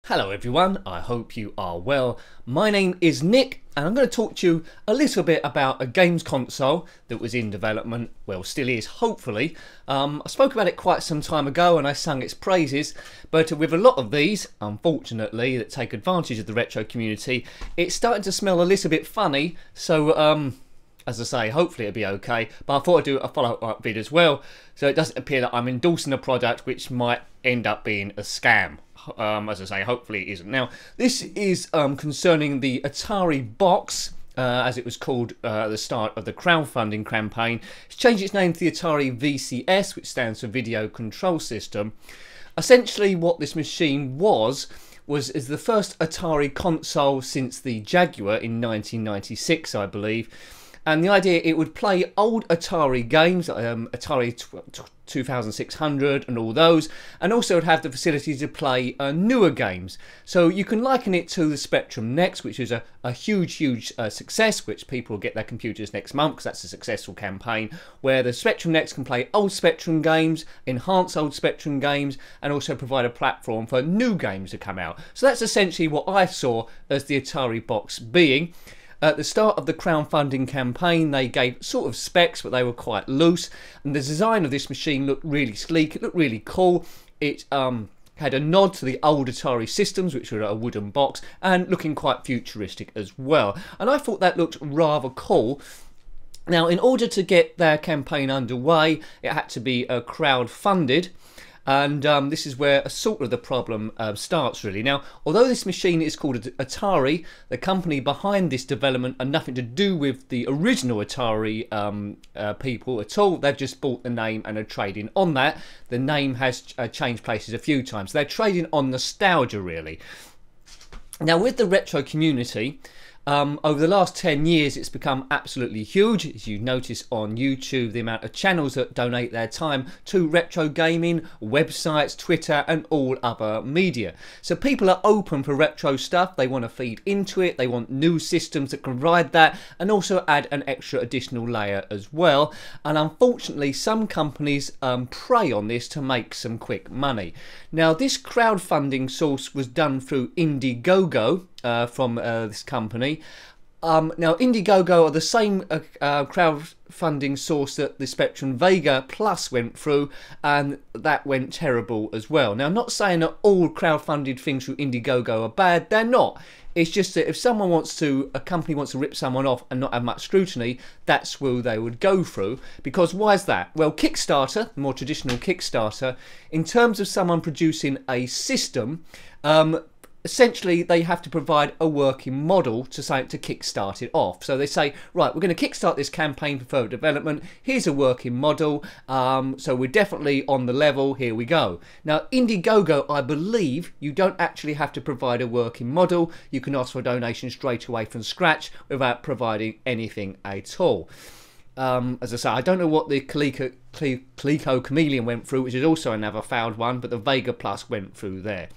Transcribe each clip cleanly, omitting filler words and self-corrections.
Hello everyone, I hope you are well. My name is Nick and I'm going to talk to you a little bit about a games console that was in development, well still is hopefully. I spoke about it quite some time ago and I sung its praises, but with a lot of these, unfortunately, that take advantage of the retro community, it's starting to smell a little bit funny, so as I say, hopefully it'll be okay, but I thought I'd do a follow-up vid as well, so it doesn't appear that I'm endorsing a product which might end up being a scam. As I say, hopefully it isn't. Now, this is concerning the Atari Box, as it was called at the start of the crowdfunding campaign. It's changed its name to the Atari VCS, which stands for Video Control System. Essentially, what this machine was the first Atari console since the Jaguar in 1996, I believe. And the idea, it would play old Atari games, Atari 2600 and all those, and also would have the facility to play newer games. So you can liken it to the Spectrum Next, which is a huge success, which people will get their computers next month because that's a successful campaign, where the Spectrum Next can play old Spectrum games, enhance old Spectrum games, and also provide a platform for new games to come out. So that's essentially what I saw as the Atari Box being. At the start of the crowdfunding campaign, they gave sort of specs, but they were quite loose. And the design of this machine looked really sleek. It looked really cool. It had a nod to the old Atari systems, which were a wooden box, and looking quite futuristic as well. And I thought that looked rather cool. Now, in order to get their campaign underway, it had to be crowdfunded. And this is where a sort of the problem starts really. Now, although this machine is called Atari, the company behind this development are nothing to do with the original Atari people at all. They've just bought the name and are trading on that. The name has changed places a few times. They're trading on nostalgia really. Now, with the retro community, over the last 10 years it's become absolutely huge. As you notice on YouTube, the amount of channels that donate their time to retro gaming, websites, Twitter and all other media. So people are open for retro stuff, they want to feed into it, they want new systems that can provide that and also add an extra additional layer as well. And unfortunately some companies prey on this to make some quick money. Now, this crowdfunding source was done through Indiegogo, from this company. Now, Indiegogo are the same crowdfunding source that the Spectrum Vega Plus went through, and that went terrible as well. Now, I'm not saying that all crowdfunded things through Indiegogo are bad. They're not. It's just that if someone wants to, a company wants to rip someone off and not have much scrutiny, that's who they would go through. Because why is that? Well, Kickstarter, the more traditional Kickstarter, in terms of someone producing a system, essentially they have to provide a working model to kickstart it off. So they say, right, we're going to kickstart this campaign for further development, here's a working model, so we're definitely on the level, here we go. Now, Indiegogo, I believe you don't actually have to provide a working model. You can ask for a donation straight away from scratch without providing anything at all. As I say, I don't know what the Coleco Chameleon went through, which is also another failed one, but the Vega Plus went through there.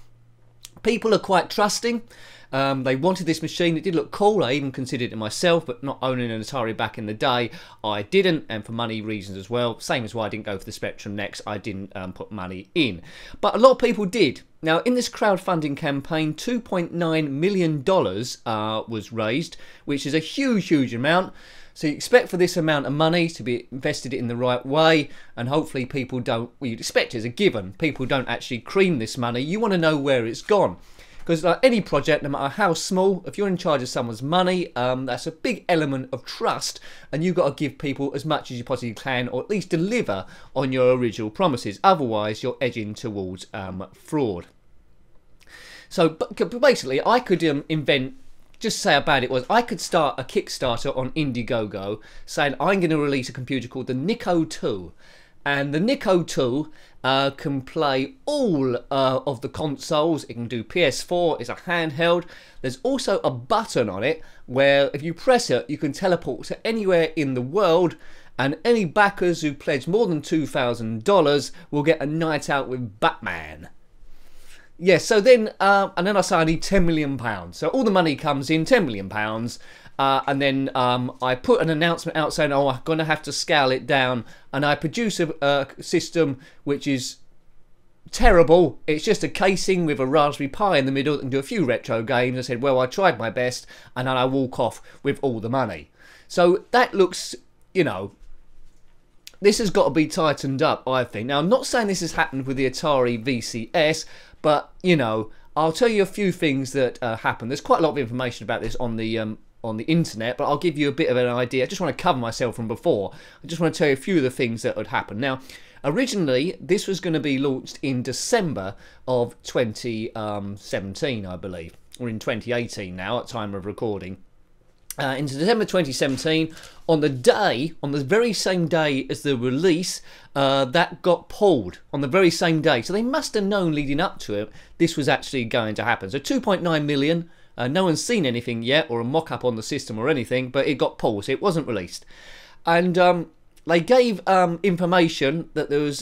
People are quite trusting. They wanted this machine. It did look cool. I even considered it myself, but not owning an Atari back in the day, I didn't, and for money reasons as well. Same as why I didn't go for the Spectrum Next. I didn't put money in. But a lot of people did. Now, in this crowdfunding campaign, $2.9 million was raised, which is a huge amount. So you expect for this amount of money to be invested in the right way, and hopefully people don't, well, you'd expect it as a given, people don't actually cream this money. You want to know where it's gone. Because like any project, no matter how small, if you're in charge of someone's money, that's a big element of trust, and you've got to give people as much as you possibly can, or at least deliver on your original promises. Otherwise, you're edging towards fraud. So but basically, I could just say how bad it was. I could start a Kickstarter on Indiegogo saying I'm going to release a computer called the Nico 2. And the Nico 2 can play all of the consoles. It can do PS4, it's a handheld. There's also a button on it where if you press it, you can teleport to anywhere in the world. And any backers who pledge more than $2,000 will get a night out with Batman. Yeah, so then, and then I say I need £10 million. So all the money comes in, £10 million. And then I put an announcement out saying, oh, I'm going to have to scale it down. And I produce a system which is terrible. It's just a casing with a Raspberry Pi in the middle and do a few retro games. I said, well, I tried my best, and then I walk off with all the money. So that looks, you know, this has got to be tightened up, I think. Now, I'm not saying this has happened with the Atari VCS, but, you know, I'll tell you a few things that happened. There's quite a lot of information about this on the internet, but I'll give you a bit of an idea. I just want to cover myself from before. I just want to tell you a few of the things that had happened. Now, originally, this was going to be launched in December of 2017, I believe. We're in 2018 now, at time of recording. In December 2017, on the very same day as the release, that got pulled on the very same day. So they must have known leading up to it, this was actually going to happen. So 2.9 million. No one's seen anything yet, or a mock-up on the system or anything, but it got pulled, so it wasn't released. And they gave information that there was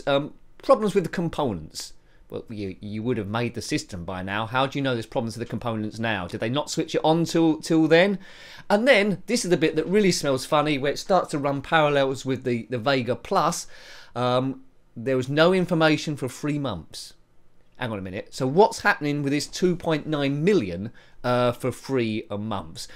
problems with the components. Well, you would have made the system by now. How do you know there's problems with the components now? Did they not switch it on till then? And then, this is the bit that really smells funny, where it starts to run parallels with the Vega Plus. There was no information for 3 months. Hang on a minute. So what's happening with this 2.9 million for 3 months?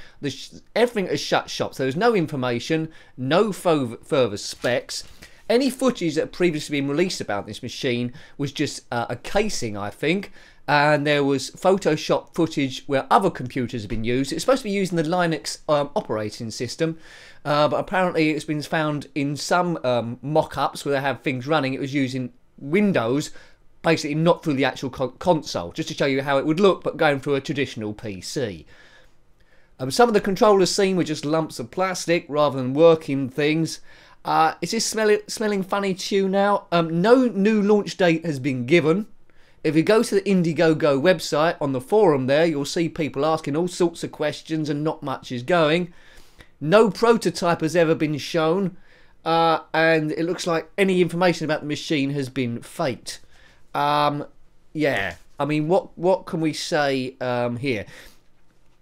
Everything has shut shop. So there's no information, no further specs. Any footage that had previously been released about this machine was just a casing, I think. And there was Photoshop footage where other computers have been used. It's supposed to be using the Linux operating system. But apparently it's been found in some mock-ups where they have things running. It was using Windows, basically not through the actual console, just to show you how it would look, but going through a traditional PC. Some of the controllers seen were just lumps of plastic rather than working things. Is this smelling funny to you now? No new launch date has been given. If you go to the Indiegogo website, on the forum there, you'll see people asking all sorts of questions and not much is going. No prototype has ever been shown, and it looks like any information about the machine has been faked. Yeah, I mean, what can we say here?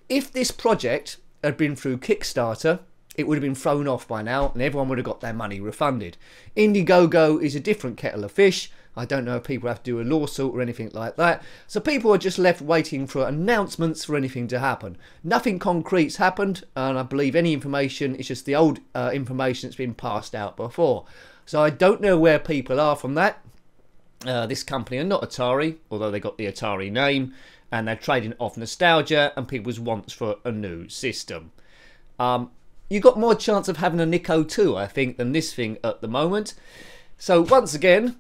If this project had been through Kickstarter, it would have been thrown off by now and everyone would have got their money refunded. Indiegogo is a different kettle of fish. I don't know if people have to do a lawsuit or anything like that. So people are just left waiting for announcements for anything to happen. Nothing concrete's happened, and I believe any information is just the old information that's been passed out before. So I don't know where people are from that. This company are not Atari, although they got the Atari name, and they're trading off nostalgia and people's wants for a new system. You got more chance of having a Nico 2, I think, than this thing at the moment. So once again,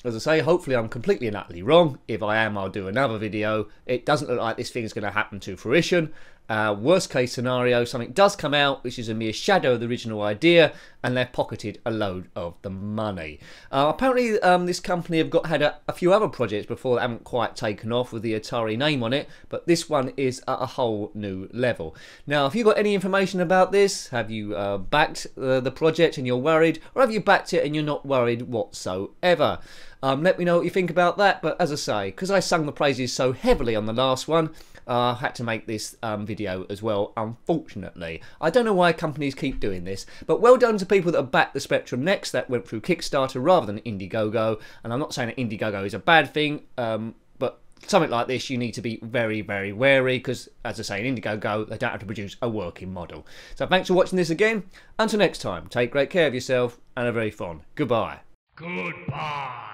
as I say, hopefully I'm completely and utterly wrong. If I am, I'll do another video. It doesn't look like this thing is going to happen to fruition. Worst case scenario, something does come out which is a mere shadow of the original idea, and they've pocketed a load of the money. Apparently this company have had a few other projects before that haven't quite taken off with the Atari name on it, but this one is at a whole new level. Now, have you got any information about this? Have you backed the project and you're worried, or have you backed it and you're not worried whatsoever? Let me know what you think about that, but as I say, because I sung the praises so heavily on the last one, I had to make this video as well, unfortunately. I don't know why companies keep doing this, but well done to people that have backed the Spectrum Next that went through Kickstarter rather than Indiegogo. And I'm not saying that Indiegogo is a bad thing, but something like this you need to be very, very wary, because as I say, in Indiegogo they don't have to produce a working model. So thanks for watching this again. Until next time, take great care of yourself and a very fond goodbye. Goodbye.